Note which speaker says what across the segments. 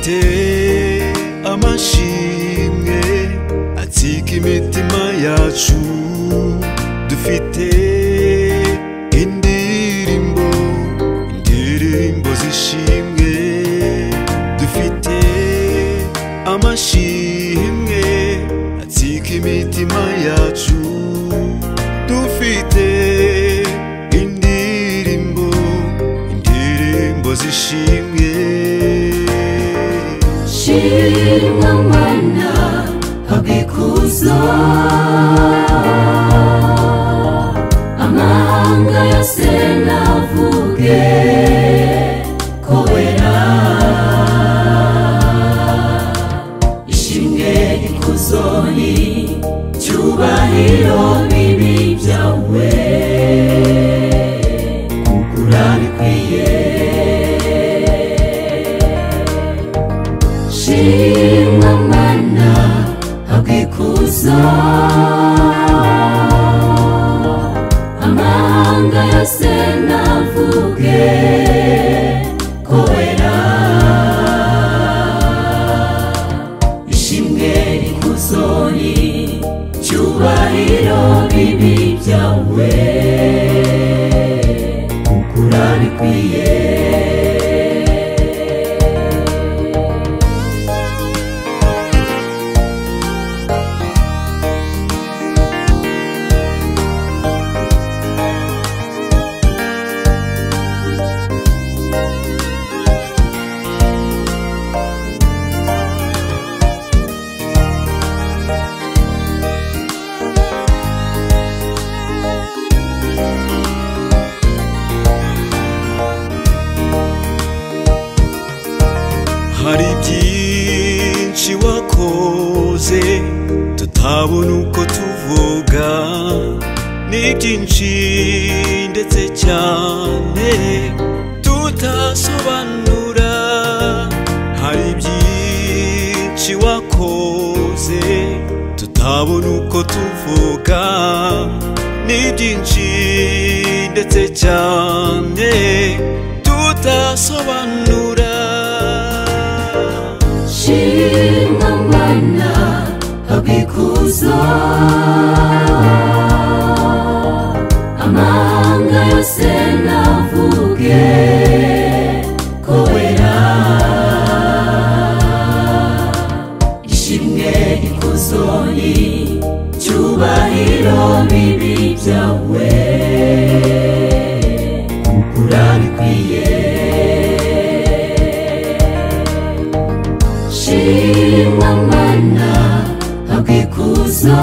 Speaker 1: dufite amashimwe atsika imitima yacu, dufite indirimbo zishimwe, dufite amashimwe atsika imitima yacu, dufite indirimbo zishimwe.
Speaker 2: Shimwa Mana habikuzo, amahanga yose navuge ko wera, ishimwe ikuzoni cyubahiro bibi byawe kugura bikwiye. Shimwa Mana habikuzo, amahanga yose navuge ko wera, ishimwe ikuzoni cyubahiro bibi byawe kugura bikwiye.
Speaker 1: Hari byinshi wakoze tutabona uko tuvuga, ni byinshi ndetse cyane tutasobanura. Hari byinshi wakoze tutabona uko tuvuga, ni byinshi ndetse cyane tutasobanura.
Speaker 2: Shimwa Mana habikuzo, amahanga yose navuge ko wera, ishimwe ikuzoni cyubahiro bibi byawe kugura bikwiye. Shimwa Mana habikuzo,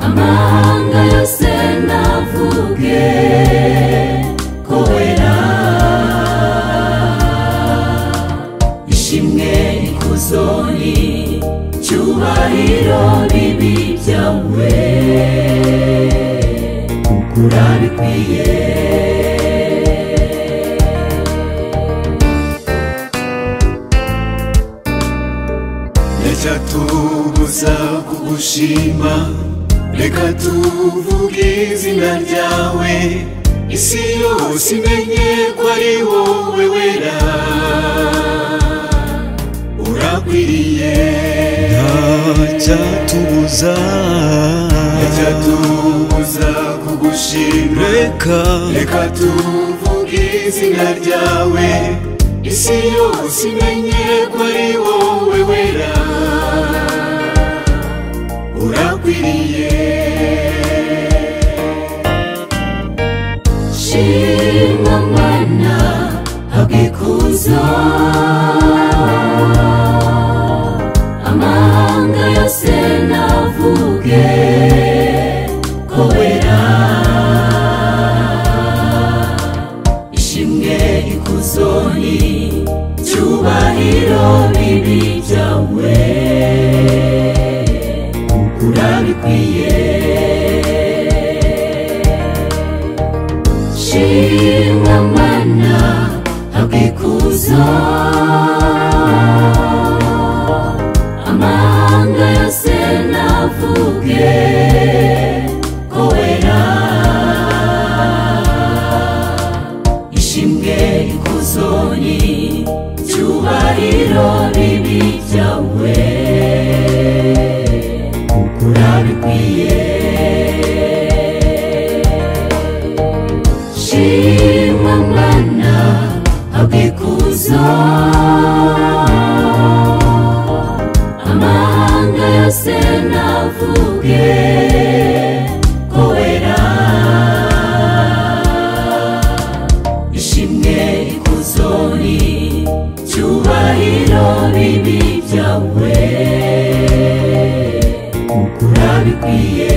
Speaker 2: amahanga yose navuge ko wera, ishimwe ikuzoni cyubahiro bibi byawe kugura bikwiye.
Speaker 1: Tubuza kugushima, reka tuvuge izina ryawe, isi yose imenye ko ari wowe wera, urakwiriye. Ntacyatubuza kugushima, reka tuvuge izina ryawe, isi yose imenye ko ari wowe wera, urakwiriye.
Speaker 2: Shimwa Mana habikuzo, amahanga yose navuge ko wera, ishimwe ikuzoni cyubahiro bibi byawe kugura bikwiye. Shimwa Mana habikuzo, amahanga yose navuge ko wera, ishimwe ikuzoni icyubahiro bibi byawe urabikwiye